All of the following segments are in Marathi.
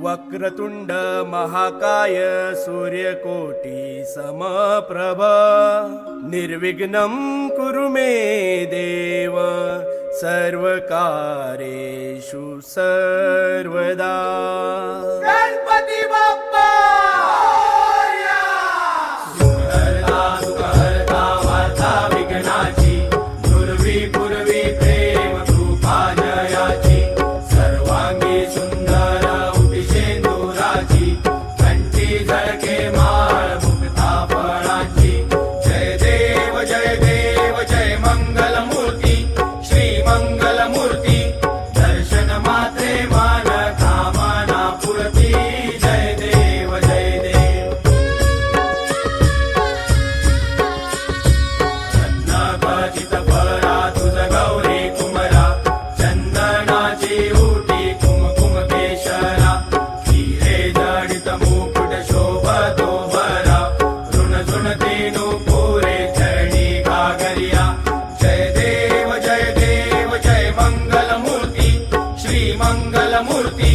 वक्रतुंड महाकाय सूर्यकोटी समप्रभ निर्विघ्नं कुरु मे देव सर्वकार्येषु सर्वदा। गणपती बाप्पा सुखहर्ता दुःखहर्ता वार्ता विघ्नाची दुर्वी पूर्वी प्रेम कृपा जयाची सर्वांगी सुंदर उटिशेंदुराची कंठी झळके माळ मुक्ता फळाची जय देव जय मंगलमूर्ती श्री मंगलमूर्ती दर्शन मात्रे मान कामना पूर्ती जय देव चंदनाचित फळा तुझ गौरी कुमरा चंदनाची उटी कुमकुम केशरा हिरे जडित मुकुट शोभतो भरा ऋण झुणती पुरे चरणी घागरिया जय देव जय मंगलमूर्ती श्री मंगलमूर्ती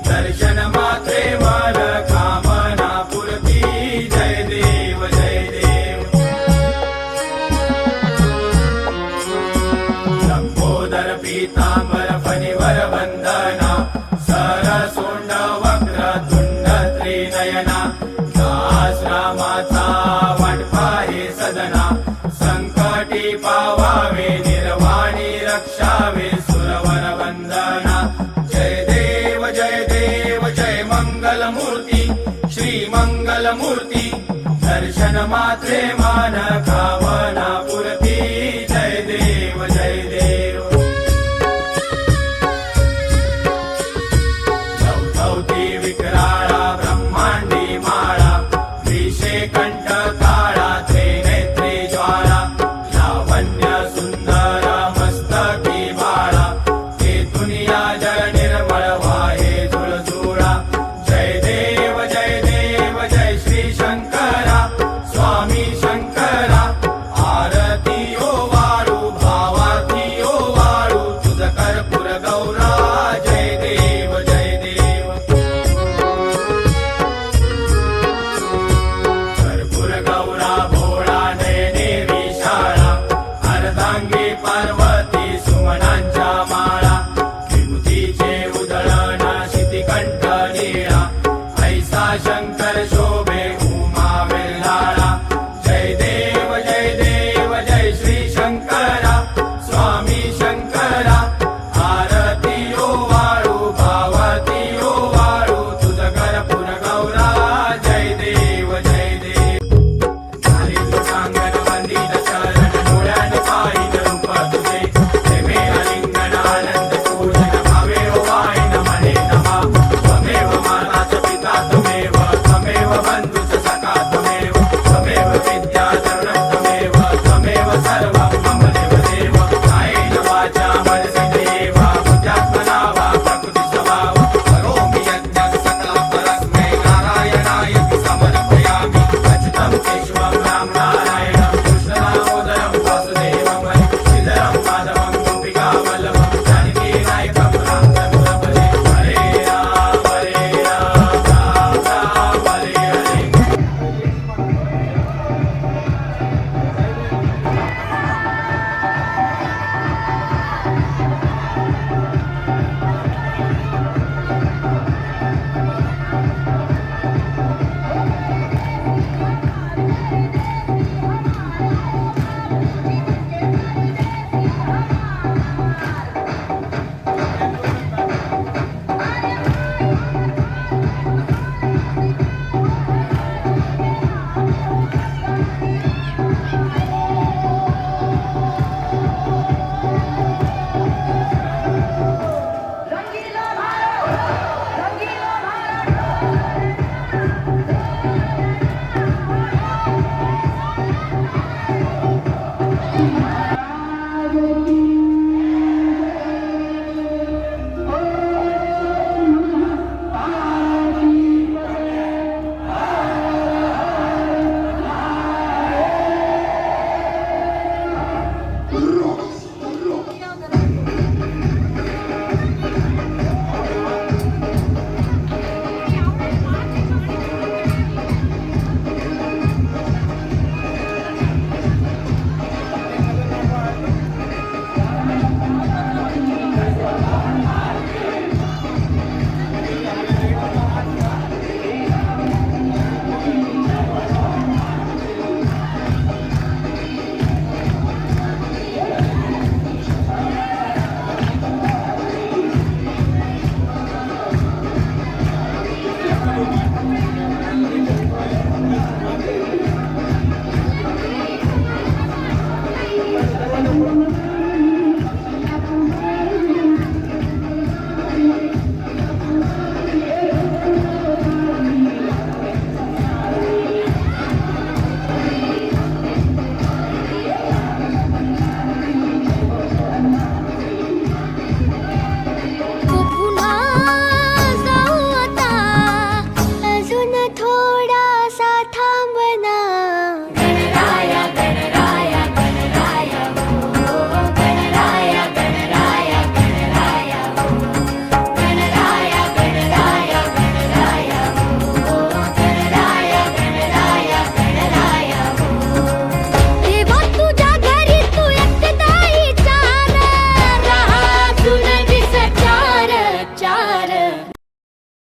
दर्शन मात्रे मान कामना पूर्ती जय देव लंबोदर पीतांबर फणिवर वंदना सरसोंड वक्र तुंड त्रिनयना दास रामाचा वाटपा हे सदना संकटी पावावे निर्वाणी रक्षावे सुरवर वंदना जय देव जय मंगलमूर्ती श्री मंगलमूर्ती दर्शन मात्रे मान कामना पूर्ती जय देव लवती विकराळा ब्रह्मांडी माळा विषे कंठ काळा त्रिनेत्री ज्वाळा लावण्य सुंदर मस्तकी बाळा हे दुनिया जय निर्मळ वाहे झुळझुळा जय देव जय श्री शंकरा स्वामी शंकरा आरती ओ वाळू भावाती ओ वाळू तुझ कर्पूर गौरा जय देव कर्पूर गौरा भोळा नयने विशाळा अर्धांगी पार्वती सुमनांच्या माळा विभूतीचे उधळण शितिकंठ नीळा ऐसा शंकर शोभे उमा वेल्हाळा जय देव जय श्री शंकरा स्वामी शंकरा आरती ओ वाळू भावती ओ वाळू तुझ कर्पूर गौरा जय देव सांगन वंदित शरण डोळ्याने पाहिन रूप तुझे प्रेमे आलिंगन आनंद पूजन भावे ओ वाहिन मने नमा त्वमेव माता च पिता त्वमेव बंधुच सखा त्वमेव विद्या तरुणं त्वमेव सर्वं मम देव कायेन वाचा मनसेन्द्रियेव बुद्ध्यात्मना वा प्रकृतिस्वभाव करोमि यज्ञं सकलं परस्मै नारायणाय समर्पयामि अच्युतं केशवं राम नारायणं कृष्णदामोदरं वासुदेवं हरि श्रीधरं माधवं गोपिकावल्लभं जानकी नायकं राम तनुजपदे हरे राम राम हरे हरे।